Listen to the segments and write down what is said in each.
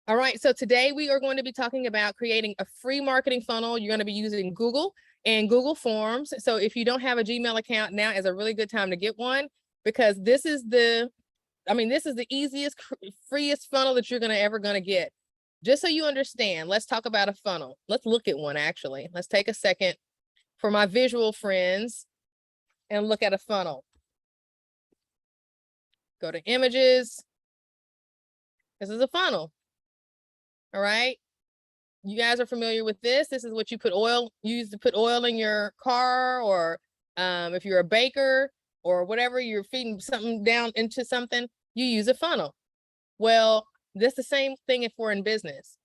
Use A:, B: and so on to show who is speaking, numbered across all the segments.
A: All right, so today we are going to be talking about creating a free marketing funnel. You're going to be using Google and Google Forms. So if you don't have a Gmail account, now is a really good time to get one, because this is the easiest, freest funnel that you're ever going to get. Just so you understand, let's talk about a funnel. Let's look at one, actually. Let's take a second for my visual friends and look at a funnel. Go to images. This is a funnel. All right. You guys are familiar with this. This is what you use to put oil in your car, or if you're a baker or whatever, you're feeding something down into something, you use a funnel. Well, that's the same thing if we're in business.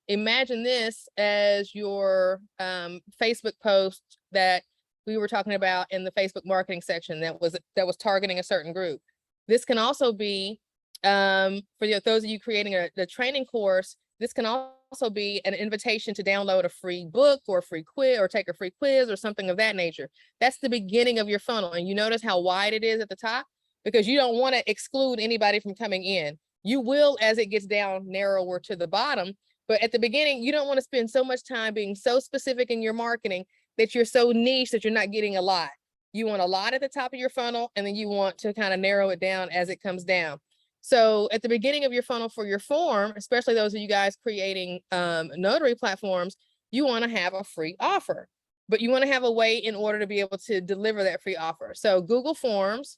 A: Imagine this as your Facebook post that we were talking about in the Facebook marketing section that was targeting a certain group. This can also be for those of you creating the training course. This can also be an invitation to download a free book or a free quiz, or take a free quiz or something of that nature. That's the beginning of your funnel. And you notice how wide it is at the top, because you don't want to exclude anybody from coming in. You will as it gets down narrower to the bottom. But at the beginning, you don't want to spend so much time being so specific in your marketing that you're so niche that you're not getting a lot. You want a lot at the top of your funnel, and then you want to kind of narrow it down as it comes down. So at the beginning of your funnel for your form, especially those of you guys creating notary platforms, you want to have a free offer, but you want to have a way in order to be able to deliver that free offer. So Google Forms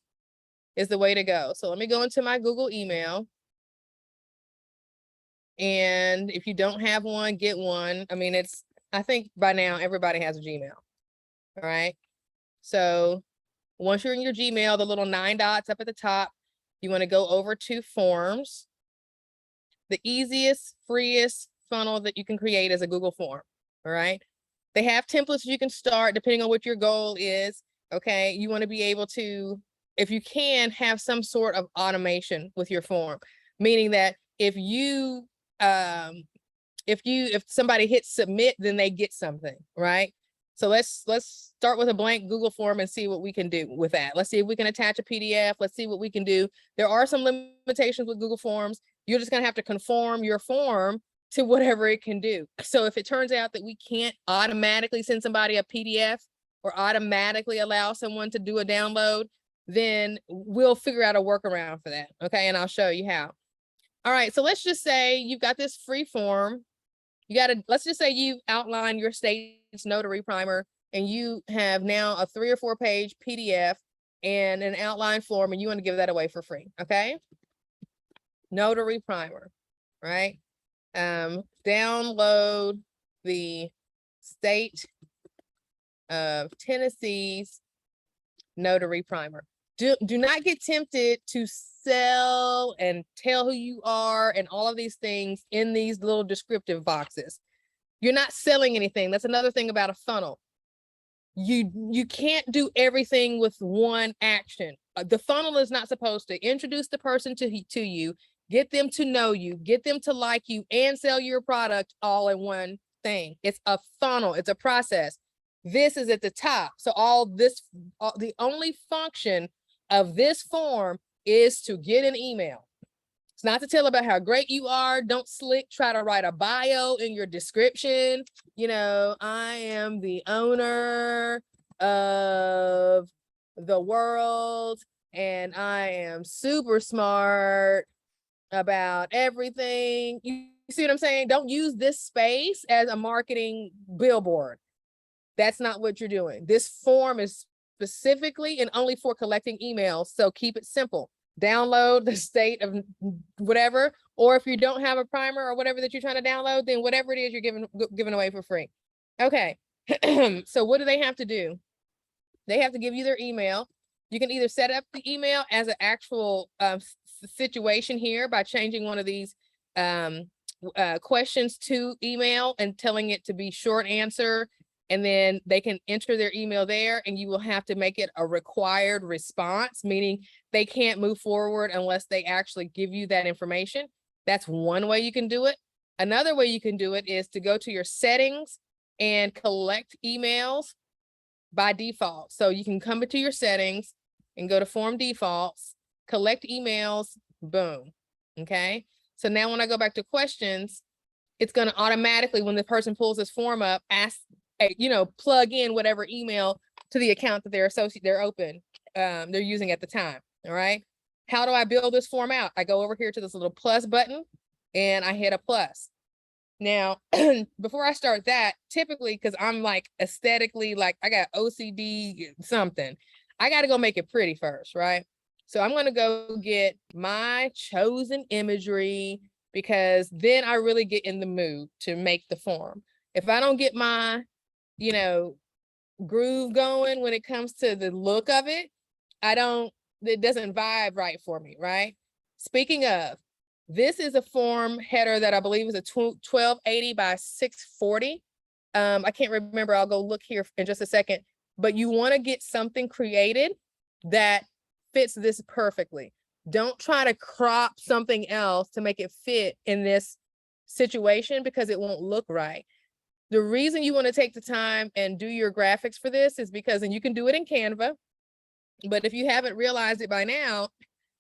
A: is the way to go. So let me go into my Google email. And if you don't have one, get one. I mean, I think by now everybody has a Gmail. All right. So once you're in your Gmail, the little 9 dots up at the top, you want to go over to Forms. The easiest, freest funnel that you can create is a Google form. All right. They have templates you can start depending on what your goal is. Okay. You want to be able to, if you can, have some sort of automation with your form, meaning that if somebody hits submit, then they get something, right? So let's start with a blank Google form and see what we can do with that. Let's see if we can attach a PDF. Let's see what we can do. There are some limitations with Google Forms. You're just going to have to conform your form to whatever it can do. So if it turns out that we can't automatically send somebody a PDF or automatically allow someone to do a download, then we'll figure out a workaround for that. Okay. And I'll show you how. All right. So let's just say you've got this free form. Let's just say you outline your state's Notary Primer, and you have now a 3 or 4 page PDF and an outline form, and you want to give that away for free. Okay. Notary Primer, right? Download the state of Tennessee's Notary Primer. Do not get tempted to sell and tell who you are and all of these things in these little descriptive boxes. You're not selling anything. That's another thing about a funnel. You can't do everything with one action. The funnel is not supposed to introduce the person to you, get them to know you, get them to like you, and sell your product all in one thing. It's a funnel. It's a process. This is at the top. So the only function of this form is to get an email. It's not to tell about how great you are. Don't try to write a bio in your description. You know, I am the owner of the world and I am super smart about everything. You see what I'm saying? Don't use this space as a marketing billboard. That's not what you're doing. This form is specifically and only for collecting emails. So keep it simple. Download the state of whatever, or if you don't have a primer or whatever that you're trying to download, then whatever it is you're giving away for free. Okay. So what do they have to do? They have to give you their email. You can either set up the email as an actual situation here by changing one of these questions to email and telling it to be short answer. And then they can enter their email there, and you will have to make it a required response, meaning they can't move forward unless they actually give you that information. That's one way you can do it. Another way you can do it is to go to your settings and collect emails by default. So you can come into your settings and go to form defaults, collect emails, boom. Okay. So now when I go back to questions, it's going to automatically, when the person pulls this form up, ask, plug in whatever email to the account that they're using at the time. All right. How do I build this form out? I go over here to this little plus button and I hit a plus. Now, before I start that, typically, because I'm like aesthetically, like I got OCD something, I got to go make it pretty first, right? So I'm going to go get my chosen imagery, because then I really get in the mood to make the form. If I don't get my, groove going when it comes to the look of it, it doesn't vibe right for me, right? Speaking of, this is a form header that I believe is a 1280 by 640. I can't remember. I'll go look here in just a second. But you want to get something created that fits this perfectly. Don't try to crop something else to make it fit in this situation, because it won't look right. The reason you want to take the time and do your graphics for this is because, and you can do it in Canva, but if you haven't realized it by now,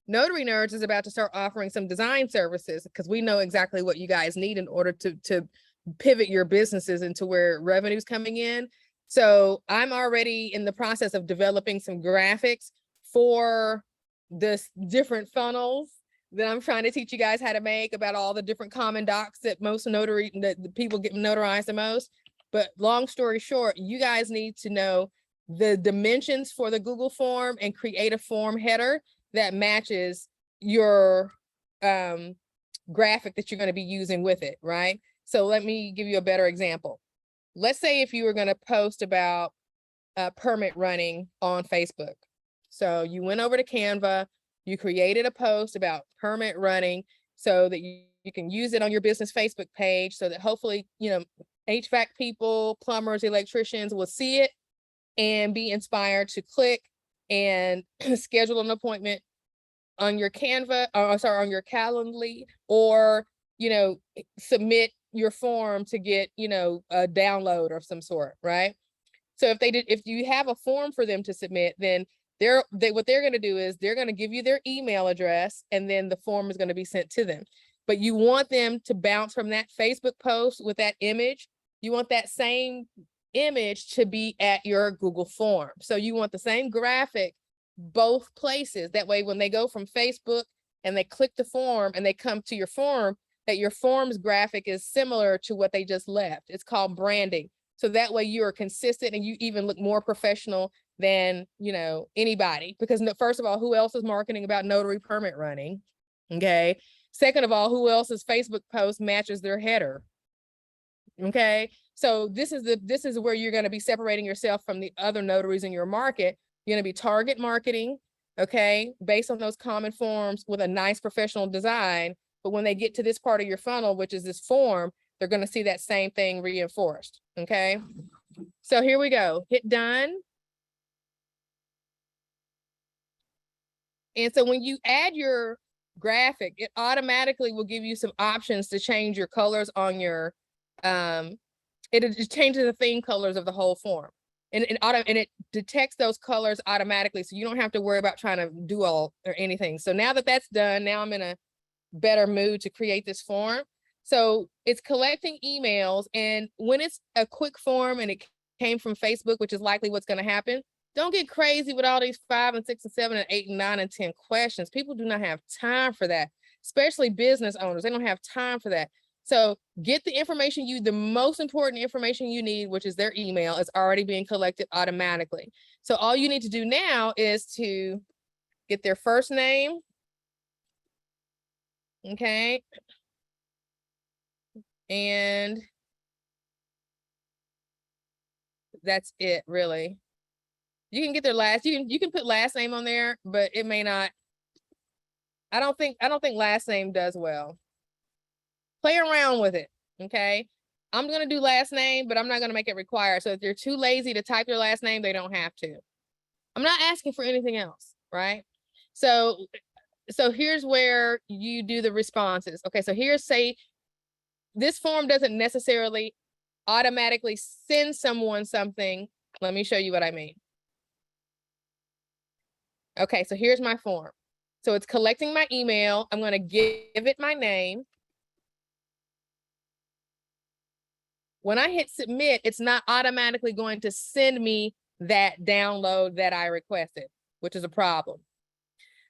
A: Notary Nerds is about to start offering some design services, because we know exactly what you guys need in order to pivot your businesses into where revenue's coming in. So I'm already in the process of developing some graphics for this different funnels that I'm trying to teach you guys how to make, about all the different common docs that the people get notarized the most. But long story short, you guys need to know the dimensions for the Google form and create a form header that matches your graphic that you're going to be using with it, right? So let me give you a better example. Let's say if you were going to post about permit running on Facebook. So you went over to Canva, you created a post about permit running so that you can use it on your business Facebook page, so that hopefully, HVAC people, plumbers, electricians will see it and be inspired to click and schedule an appointment on your Canva, on your Calendly, or, submit your form to get, a download of some sort, right? So if you have a form for them to submit, then what they're going to do is they're going to give you their email address, and then the form is going to be sent to them. But you want them to bounce from that Facebook post with that image. You want that same image to be at your Google form. So you want the same graphic both places. That way, when they go from Facebook and they click the form and they come to your form, that your form's graphic is similar to what they just left. It's called branding. So that way you are consistent and you even look more professional than, anybody. Because first of all, who else is marketing about notary permit running? Okay. Second of all, who else's Facebook post matches their header? Okay. So this is where you're going to be separating yourself from the other notaries in your market. You're going to be target marketing, okay, based on those common forms with a nice professional design. But when they get to this part of your funnel, which is this form, they're going to see that same thing reinforced. Okay. So here we go. Hit done. And so when you add your graphic, it automatically will give you some options to change your colors on your, it just changes the theme colors of the whole form. And it detects those colors automatically. So you don't have to worry about trying to do all or anything. So now that that's done, now I'm in a better mood to create this form. So it's collecting emails, and when it's a quick form and it came from Facebook, which is likely what's going to happen, don't get crazy with all these 5 and 6 and 7 and 8 and 9 and 10 questions. People do not have time for that, especially business owners. They don't have time for that. So get the information the most important information you need, which is their email, is already being collected automatically. So all you need to do now is to get their first name. Okay. And that's it, really. You can get their you can put last name on there, but it may not. I don't think last name does well. Play around with it. Okay. I'm going to do last name, but I'm not going to make it required. So if they're too lazy to type their last name, they don't have to. I'm not asking for anything else, right? So here's where you do the responses. Okay. So say this form doesn't necessarily automatically send someone something. Let me show you what I mean. Okay, so here's my form. So it's collecting my email. I'm going to give it my name. When I hit submit, it's not automatically going to send me that download that I requested, which is a problem.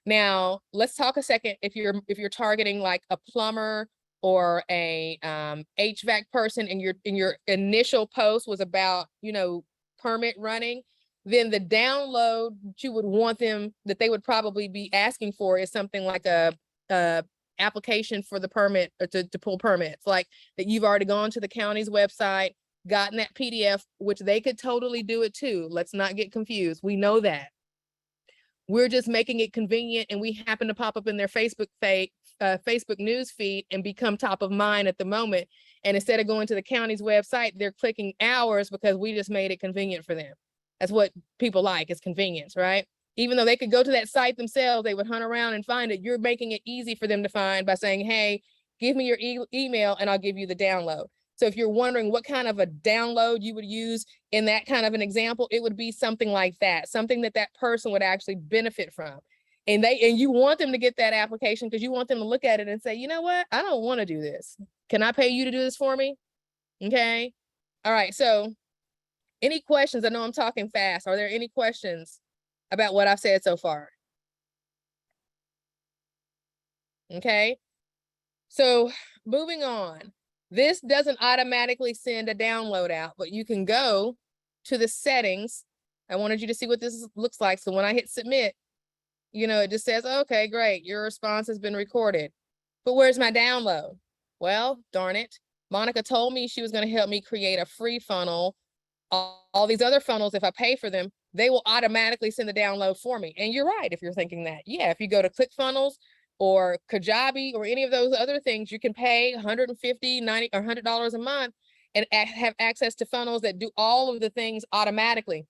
A: Now, let's talk a second if you're targeting like a plumber or a HVAC person, and your initial post was about, you know, permit running, then the download you would want them, that they would probably be asking for, is something like a application for the permit, or to pull permits, like that you've already gone to the county's website, gotten that PDF, which they could totally do it too. Let's not get confused. We know that. We're just making it convenient, and we happen to pop up in their Facebook news feed and become top of mind at the moment. And instead of going to the county's website, they're clicking ours because we just made it convenient for them. That's what people like, is convenience, right? Even though they could go to that site themselves, they would hunt around and find it. You're making it easy for them to find by saying, hey, give me your email and I'll give you the download. So if you're wondering what kind of a download you would use in that kind of an example, it would be something like that, something that that person would actually benefit from. And you want them to get that application because you want them to look at it and say, you know what, I don't want to do this. Can I pay you to do this for me? Okay. All right. So any questions? I know I'm talking fast. Are there any questions about what I've said so far? Okay. So moving on. This doesn't automatically send a download out, but you can go to the settings. I wanted you to see what this looks like. So when I hit submit, you know, it just says, okay, great, your response has been recorded. But where's my download? Well, darn it. Monica told me she was going to help me create a free funnel. All these other funnels, if I pay for them, they will automatically send the download for me. And you're right if you're thinking that. Yeah, if you go to ClickFunnels or Kajabi or any of those other things, you can pay $150, $90, or $100 a month and have access to funnels that do all of the things automatically.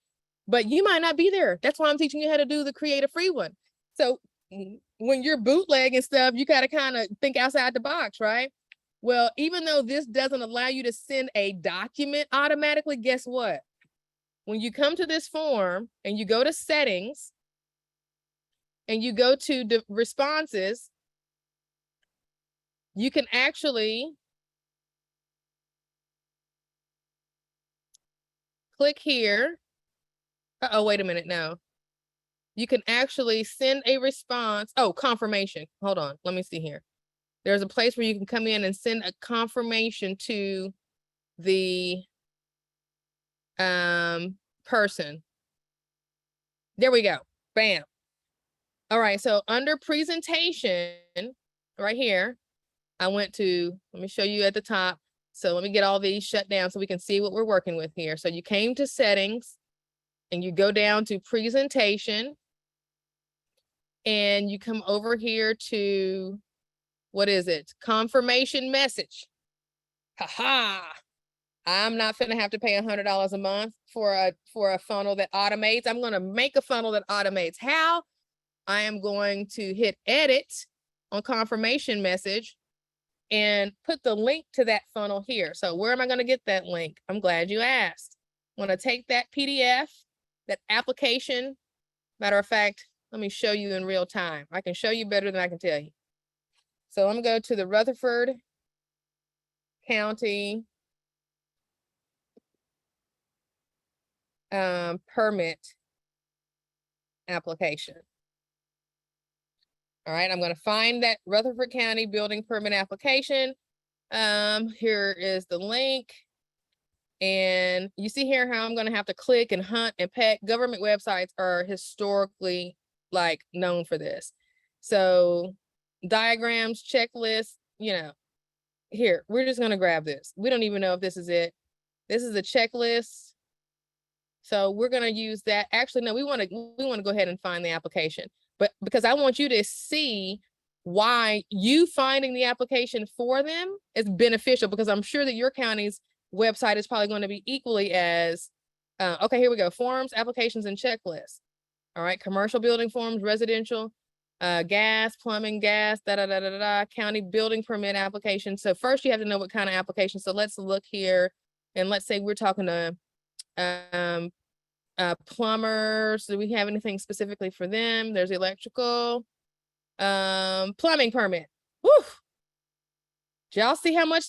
A: But you might not be there. That's why I'm teaching you how to do the create a free one. So when you're bootlegging stuff, you got to kind of think outside the box, right? Well, even though this doesn't allow you to send a document automatically, guess what? When you come to this form and you go to settings and you go to the responses, you can actually click here. Oh, wait a minute. No, you can actually send a response. Oh, confirmation. Hold on. Let me see here. There's a place where you can come in and send a confirmation to the person. There we go. Bam. All right. So under presentation right here, I went to, let me show you at the top. So let me get all these shut down so we can see what we're working with here. So you came to settings and you go down to presentation and you come over here to, what is it? Confirmation message. Ha. I'm not gonna have to pay $100 a month for a funnel that automates. I'm gonna make a funnel that automates. How? I am going to hit edit on confirmation message and put the link to that funnel here. So where am I gonna get that link? I'm glad you asked. I'm gonna take that PDF, that application. Matter of fact, let me show you in real time. I can show you better than I can tell you. So I'm gonna go to the Rutherford County permit application. All right, I'm going to find that Rutherford County building permit application. Here is the link. And you see here how I'm going to have to click and hunt and peck. Government websites are historically like known for this. So diagrams, checklists, you know, here, we're just going to grab this. We don't even know if this is it. This is a checklist. So we're going to use that. Actually, no, we want to go ahead and find the application, but because I want you to see why you finding the application for them is beneficial, because I'm sure that your county's website is probably going to be equally as, okay, here we go. Forms, applications, and checklists. All right. Commercial building forms, residential, gas, plumbing, gas, county building permit application. So first you have to know what kind of application. So let's look here and let's say we're talking to, plumbers. Do we have anything specifically for them? There's electrical, plumbing permit. Woo! Did y'all see how much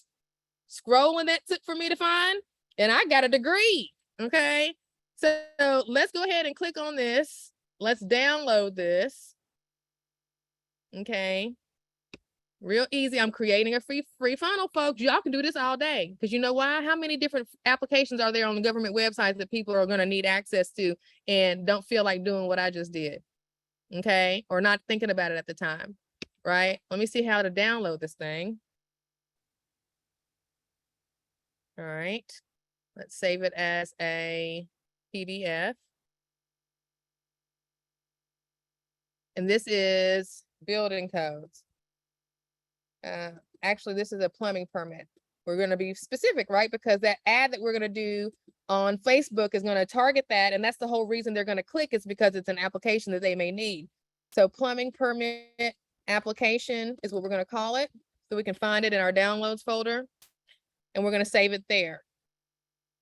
A: scrolling that took for me to find, and I got a degree. Okay. So let's go ahead and click on this. Let's download this. Okay. Real easy. I'm creating a free funnel, folks. Y'all can do this all day. Because you know why? How many different applications are there on the government websites that people are going to need access to and don't feel like doing what I just did? Okay. Or not thinking about it at the time. Right. Let me see how to download this thing. All right. Let's save it as a PDF. And this is building codes. Actually, this is a plumbing permit. We're going to be specific, right? Because that ad that we're going to do on Facebook is going to target that. And that's the whole reason they're going to click, is because it's an application that they may need. So plumbing permit application is what we're going to call it. So we can find it in our downloads folder. And we're going to save it there.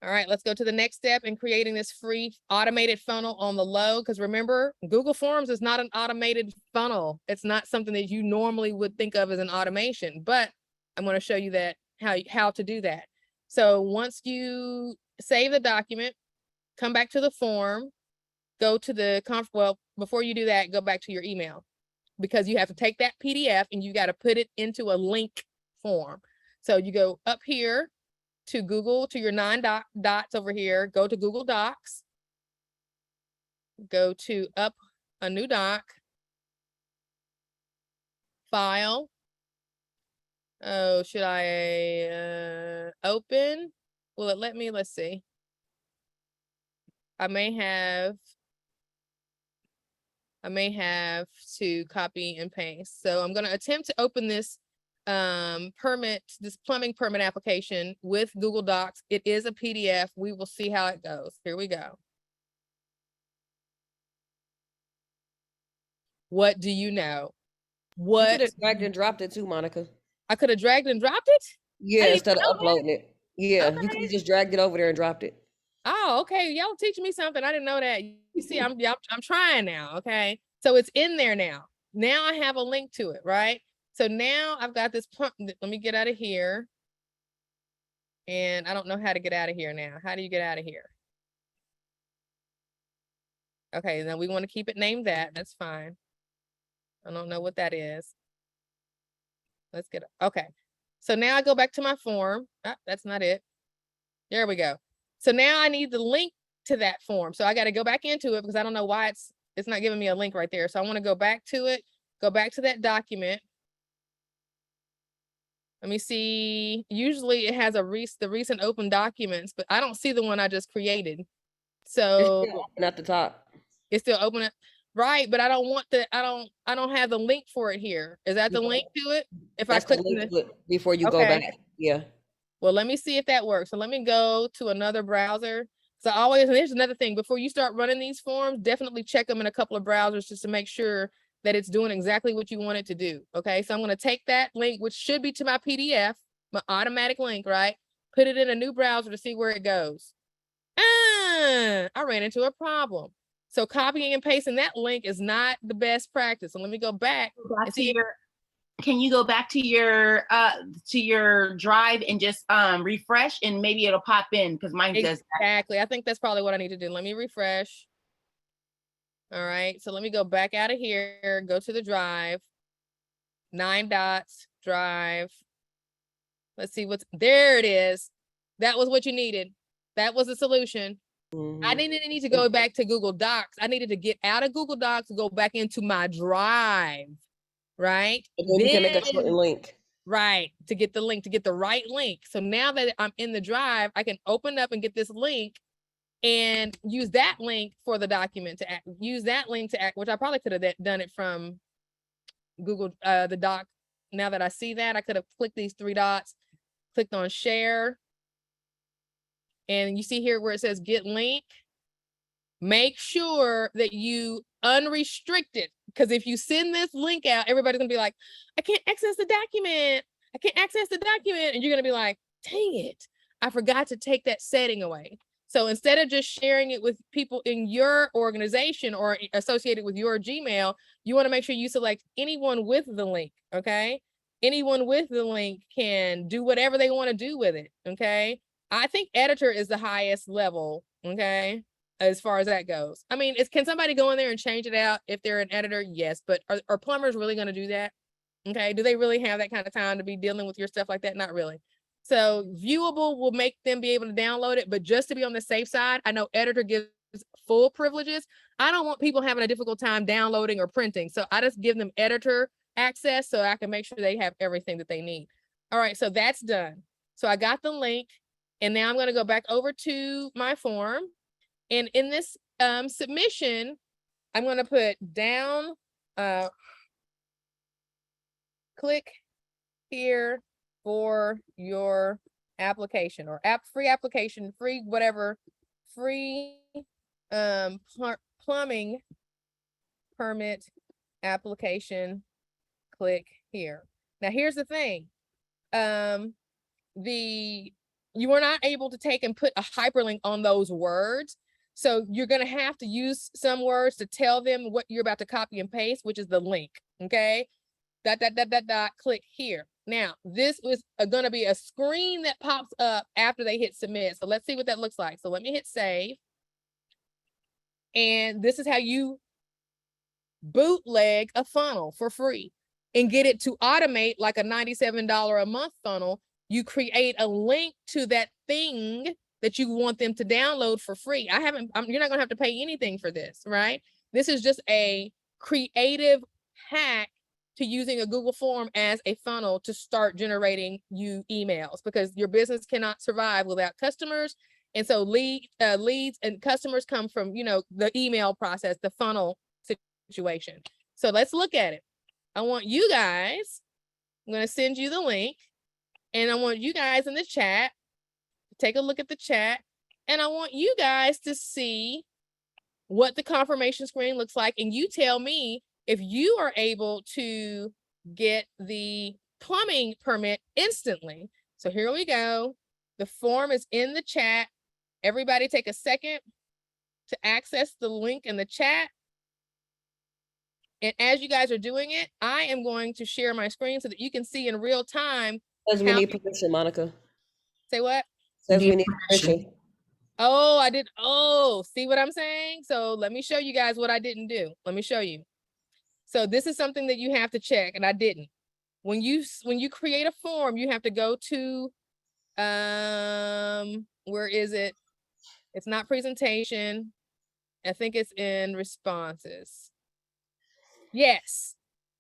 A: All right, let's go to the next step in creating this free automated funnel on the low. Because remember, Google Forms is not an automated funnel. It's not something that you normally would think of as an automation, but I'm going to show you that how to do that. So once you save the document, come back to the form, go to the well, before you do that, go back to your email, because you have to take that PDF and you got to put it into a link form. So you go up here to Google, to your 9 dots over here, go to Google Docs, go to up a new doc, file. Oh, should I open? Will it let me? Let's see. I may have to copy and paste. So I'm going to attempt to open this this plumbing permit application with Google Docs. It is a PDF. We will see how it goes. Here we go. What do you know? What?
B: You could have dragged and dropped it too, Monica.
A: I could have dragged and dropped it?
B: Yeah, instead of uploading it. Yeah, okay. You could have just dragged it over there and dropped it.
A: Oh, okay. Y'all teach me something. I didn't know that. You see, I'm trying now. Okay. So it's in there now. Now I have a link to it, right? So now I've got this pump. Let me get out of here. And I don't know how to get out of here now. How do you get out of here? Okay, now we want to keep it named that. That's fine. I don't know what that is. Let's get it. Okay. So now I go back to my form. That's not it. There we go. So now I need the link to that form. So I got to go back into it because I don't know why it's not giving me a link right there. So I want to go back to it, go back to that document. Let me see. Usually it has the recent open documents, but I don't see the one I just created. So
B: it's still open at the top.
A: It's still open, right? But I don't want the I don't have the link for it here. Is that the link to it? If
B: that's
A: I click
B: the link to it before you go back. Yeah.
A: Well, let me see if that works. So let me go to another browser. So always, and here's another thing, before you start running these forms, definitely check them in a couple of browsers just to make sure that it's doing exactly what you want it to do. Okay, so I'm going to take that link, which should be to my PDF, my automatic link, right? Put it in a new browser to see where it goes. I ran into a problem. So copying and pasting that link is not the best practice. So let me go back and see.
C: Can you go back to your drive and just refresh, and maybe it'll pop in, because mine does that.
A: Exactly. I think that's probably what I need to do. Let me refresh. All right. So let me go back out of here, go to the drive, 9 dots, drive. Let's see there it is. That was what you needed. That was the solution. I didn't need to go back to Google Docs. I needed to get out of Google Docs and go back into my drive. Right?
B: And then you can make a short link.
A: Right. To get the link, to get the right link. So now that I'm in the drive, I can open up and get this link and use that link for the document to use that link to which I probably could have done it from Google, the doc. Now that I see that, I could have clicked these 3 dots, clicked on share. And you see here where it says get link. Make sure that you unrestrict it, because if you send this link out, everybody's gonna be like, I can't access the document. I can't access the document. And you're gonna be like, dang it, I forgot to take that setting away. So instead of just sharing it with people in your organization or associated with your Gmail, you want to make sure you select anyone with the link. Okay. anyone with the link can do whatever they want to do with it. Okay. I think editor is the highest level. Okay. As far as that goes. I mean, can somebody go in there and change it out if they're an editor? Yes. But are plumbers really going to do that? Okay. Do they really have that kind of time to be dealing with your stuff like that? Not really. So viewable will make them be able to download it. But just to be on the safe side, I know editor gives full privileges. I don't want people having a difficult time downloading or printing. So I just give them editor access so I can make sure they have everything that they need. All right, so that's done. So I got the link, and now I'm going to go back over to my form. And in this submission, I'm going to put down, click here for your application, or free application, free whatever, free plumbing permit application. Click here. Now here's the thing. You were not able to take and put a hyperlink on those words. So you're going to have to use some words to tell them what you're about to copy and paste, which is the link. Okay. ... Click here. Now, this is going to be a screen that pops up after they hit submit. So let's see what that looks like. So let me hit save. And this is how you bootleg a funnel for free and get it to automate like a $97 a month funnel. You create a link to that thing that you want them to download for free. You're not going to have to pay anything for this, right? This is just a creative hack to using a Google form as a funnel to start generating you emails, because your business cannot survive without customers. And so leads and customers come from, the email process, the funnel situation. So let's look at it. I want you guys, I'm going to send you the link, and I want you guys in the chat, take a look at the chat, and I want you guys to see what the confirmation screen looks like. And you tell me if you are able to get the plumbing permit instantly. So here we go. The form is in the chat. Everybody take a second to access the link in the chat. And as you guys are doing it, I am going to share my screen so that you can see in real time.
B: Says we need permission, Monica.
A: Say what?
B: Says we need permission.
A: Oh, I did. Oh, see what I'm saying? So let me show you guys what I didn't do. Let me show you. So this is something that you have to check, and I didn't. When you create a form, you have to go to, where is it? It's not presentation. I think it's in responses. Yes.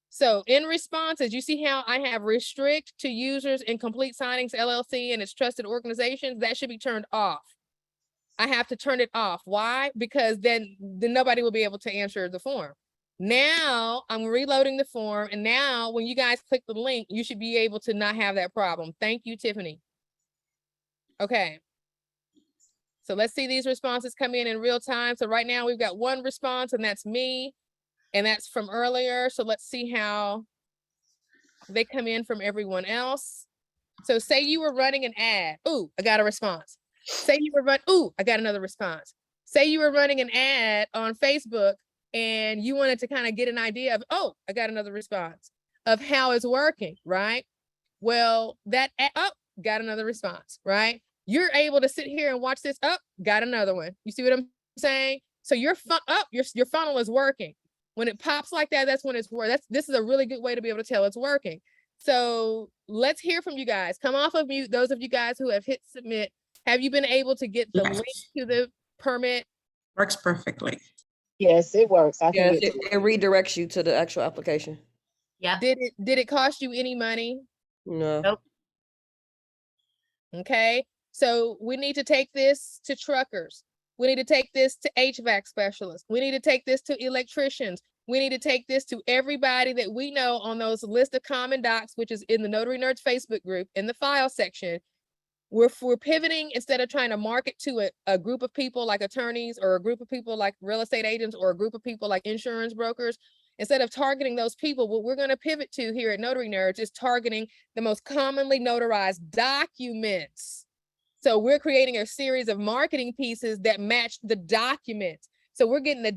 A: So in responses, you see how I have restrict to users in Complete Signings LLC and its trusted organizations? That should be turned off. I have to turn it off. Why? Because then nobody will be able to answer the form. Now I'm reloading the form, and now when you guys click the link, you should be able to not have that problem. Thank you, Tiffany. Okay. So let's see these responses come in real time. So right now we've got one response, and that's me, and that's from earlier. So let's see how they come in from everyone else. So say you were running an ad. Ooh, I got a response. Say you were ooh, I got another response. Say you were running an ad on Facebook and you wanted to kind of get an idea of, oh, I got another response of how it's working, right? Well, got another response, right? You're able to sit here and watch this. Got another one. You see what I'm saying? So your funnel is working. When it pops like that, that's when it's working. This is a really good way to be able to tell it's working. So let's hear from you guys. Come off of mute. Those of you guys who have hit submit, have you been able to get the link to the permit?
D: Works perfectly.
E: Yes, it works.
B: Yes, it redirects you to the actual application.
C: Yeah.
A: Did it cost you any money?
B: No.
C: Nope.
A: Okay. So we need to take this to truckers. We need to take this to HVAC specialists. We need to take this to electricians. We need to take this to everybody that we know on those list of common docs, which is in the Notary Nerds Facebook group in the file section. We're pivoting, instead of trying to market to a group of people like attorneys, or a group of people like real estate agents, or a group of people like insurance brokers. Instead of targeting those people, what we're going to pivot to here at Notary Nerds is targeting the most commonly notarized documents. So we're creating a series of marketing pieces that match the documents. So we're getting the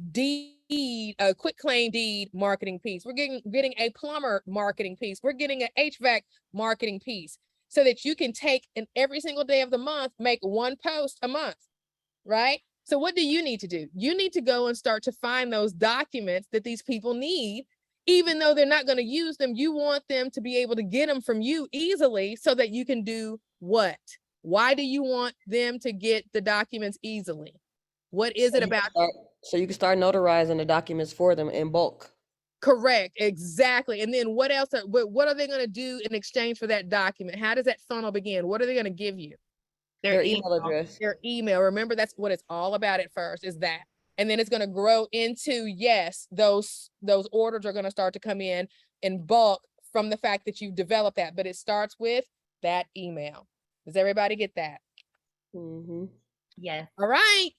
A: a quick claim deed marketing piece. We're getting a plumber marketing piece. We're getting an HVAC marketing piece, so that you can take and every single day of the month, make one post a month, right? So what do you need to do? You need to go and start to find those documents that these people need, even though they're not going to use them. You want them to be able to get them from you easily so that you can do what? Why do you want them to get the documents easily? What is it about?
B: So you can start notarizing the documents for them in bulk.
A: Correct, exactly. And then what else? What are they going to do in exchange for that document? How does that funnel begin? What are they going to give you?
B: Their email address.
A: Their email. Remember, that's what it's all about at first, is that. And then it's going to grow into, yes, those orders are going to start to come in bulk from the fact that you've developed that. But it starts with that email. Does everybody get that?
B: Mm-hmm.
C: Yes.
A: All right.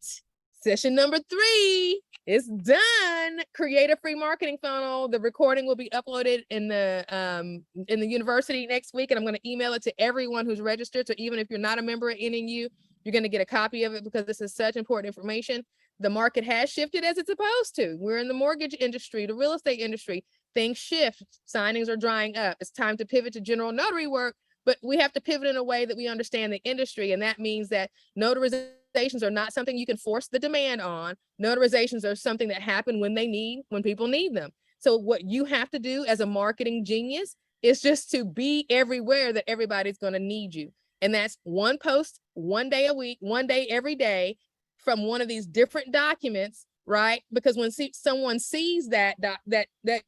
A: Session number 3 is done. Create a free marketing funnel. The recording will be uploaded in the university next week, and I'm going to email it to everyone who's registered. So even if you're not a member at NNU, you're going to get a copy of it, because this is such important information. The market has shifted as it's supposed to. We're in the mortgage industry, the real estate industry. Things shift. Signings are drying up. It's time to pivot to general notary work, but we have to pivot in a way that we understand the industry, and that means that notarizations are not something you can force the demand on. Notarizations are something that happen when people need them. So what you have to do as a marketing genius is just to be everywhere that everybody's going to need you. And that's one post, one day a week, one day every day, from one of these different documents, right? Because when someone sees that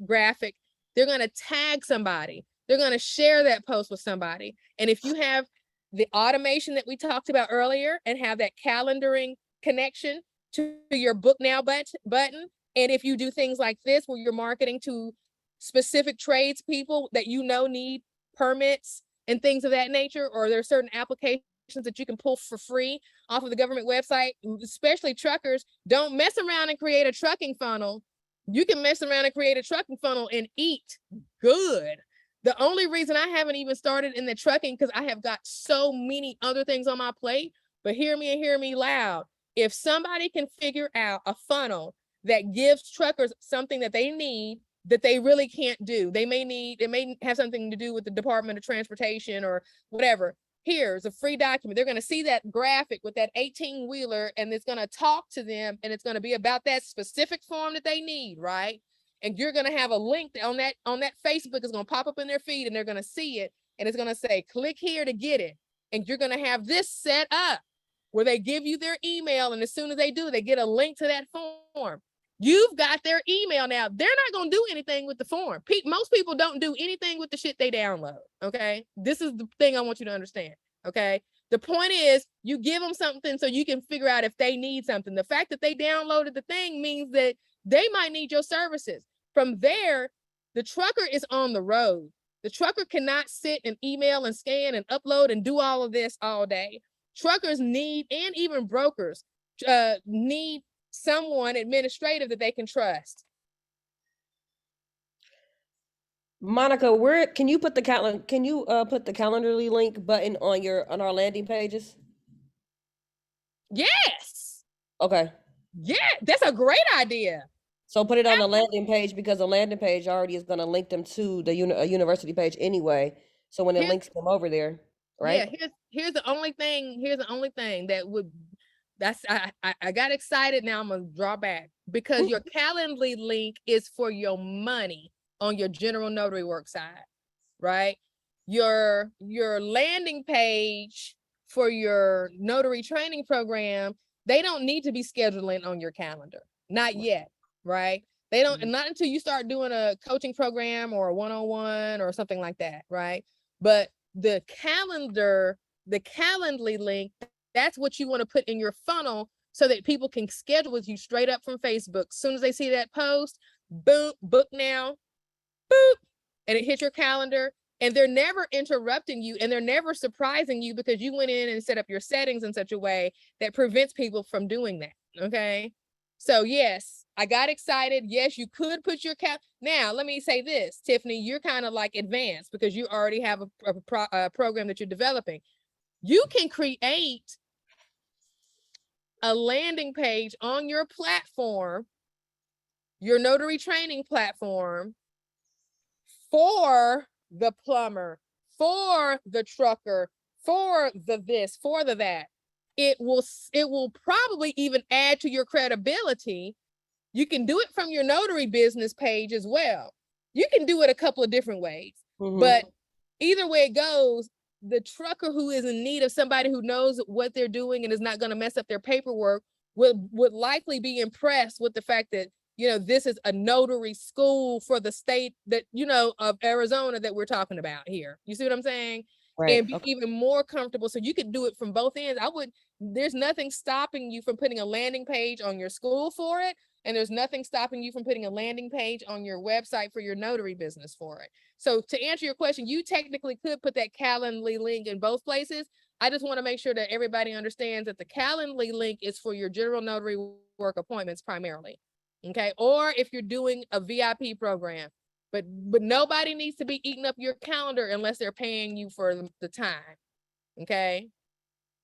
A: graphic, they're going to tag somebody. They're going to share that post with somebody. And if you have the automation that we talked about earlier and have that calendaring connection to your book now button, and if you do things like this where you're marketing to specific trades people that you know need permits and things of that nature, or there are certain applications that you can pull for free off of the government website, especially truckers, don't mess around and create a trucking funnel. You can mess around and create a trucking funnel and eat good. The only reason I haven't even started in the trucking, because I have got so many other things on my plate, but hear me and hear me loud. If somebody can figure out a funnel that gives truckers something that they need that they really can't do, it may have something to do with the Department of Transportation or whatever. Here's a free document. They're going to see that graphic with that 18-wheeler, and it's going to talk to them, and it's going to be about that specific form that they need, right? And you're going to have a link on that Facebook. Is going to pop up in their feed, and they're going to see it, and it's going to say, click here to get it. And you're going to have this set up where they give you their email, and as soon as they do, they get a link to that form. You've got their email now. They're not going to do anything with the form. Most people don't do anything with the shit they download, okay? This is the thing I want you to understand, okay? The point is, you give them something so you can figure out if they need something. The fact that they downloaded the thing means that they might need your services. From there, the trucker is on the road. The trucker cannot sit and email and scan and upload and do all of this all day. Truckers need, and even brokers need someone administrative that they can trust.
B: Monica, where can you put the put the Calendly link button on our landing pages?
A: Yes.
B: Okay.
A: Yeah, that's a great idea.
B: So put it on the landing page, because the landing page already is going to link them to the university page anyway. So when it links them over there, right?
A: Yeah, here's the only thing that would, I got excited. Now I'm gonna draw back, because your Calendly link is for your money on your general notary work side, right? Your landing page for your notary training program, they don't need to be scheduling on your calendar, not yet, right? They don't, not until you start doing a coaching program or a one-on-one or something like that, right? But the Calendly link, that's what you want to put in your funnel so that people can schedule with you straight up from Facebook. As soon as they see that post, boom, book now, boop, and it hits your calendar, and they're never interrupting you, and they're never surprising you, because you went in and set up your settings in such a way that prevents people from doing that, okay? So yes, I got excited. Yes, you could put your now, let me say this, Tiffany, you're kind of like advanced because you already have a program that you're developing. You can create a landing page on your platform your notary training platform for the plumber, for the trucker, for the this, for the that. It will probably even add to your credibility. You can do it from your notary business page as well. You can do it a couple of different ways, but either way it goes, the trucker who is in need of somebody who knows what they're doing and is not going to mess up their paperwork would likely be impressed with the fact that, you know, this is a notary school for the state that, you know, of Arizona that we're talking about here. You see what I'm saying?
B: Right.
A: And be even more comfortable. So you could do it from both ends. There's nothing stopping you from putting a landing page on your school for it. And there's nothing stopping you from putting a landing page on your website for your notary business for it. So to answer your question, you technically could put that Calendly link in both places. I just want to make sure that everybody understands that the Calendly link is for your general notary work appointments primarily. Okay. Or if you're doing a VIP program, but nobody needs to be eating up your calendar unless they're paying you for the time. Okay.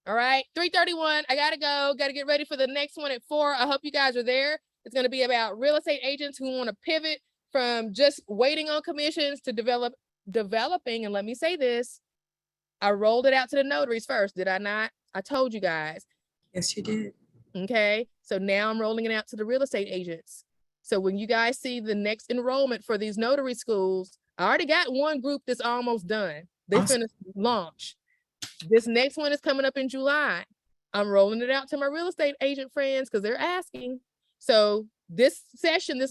A: All right. 3:31. I got to go. Got to get ready for the next one at 4. I hope you guys are there. It's going to be about real estate agents who want to pivot from just waiting on commissions to developing. And let me say this, I rolled it out to the notaries first, did I not? I told you guys.
D: Yes, you did.
A: Okay. So now I'm rolling it out to the real estate agents. So when you guys see the next enrollment for these notary schools, I already got one group that's almost done. They're
D: Awesome.
A: gonna launch. This next one is coming up in July. I'm rolling it out to my real estate agent friends because they're asking. So this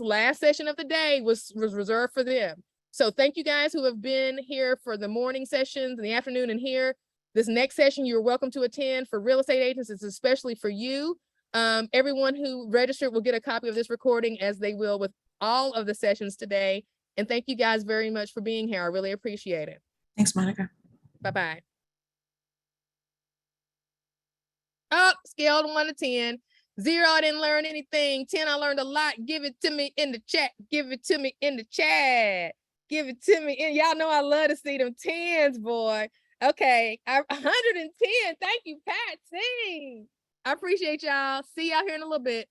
A: last session of the day was reserved for them. So thank you guys who have been here for the morning sessions in the afternoon and here. This next session, you're welcome to attend for real estate agents. It's especially for you. Everyone who registered will get a copy of this recording, as they will with all of the sessions today. And thank you guys very much for being here. I really appreciate it.
D: Thanks, Monica.
A: Bye-bye. Oh, scale of 1 to 10. 0, I didn't learn anything. 10, I learned a lot. Give it to me in the chat. Give it to me in the chat. Give it to me. And y'all know I love to see them 10s, boy. Okay, 110. Thank you, Patsy. I appreciate y'all. See y'all here in a little bit.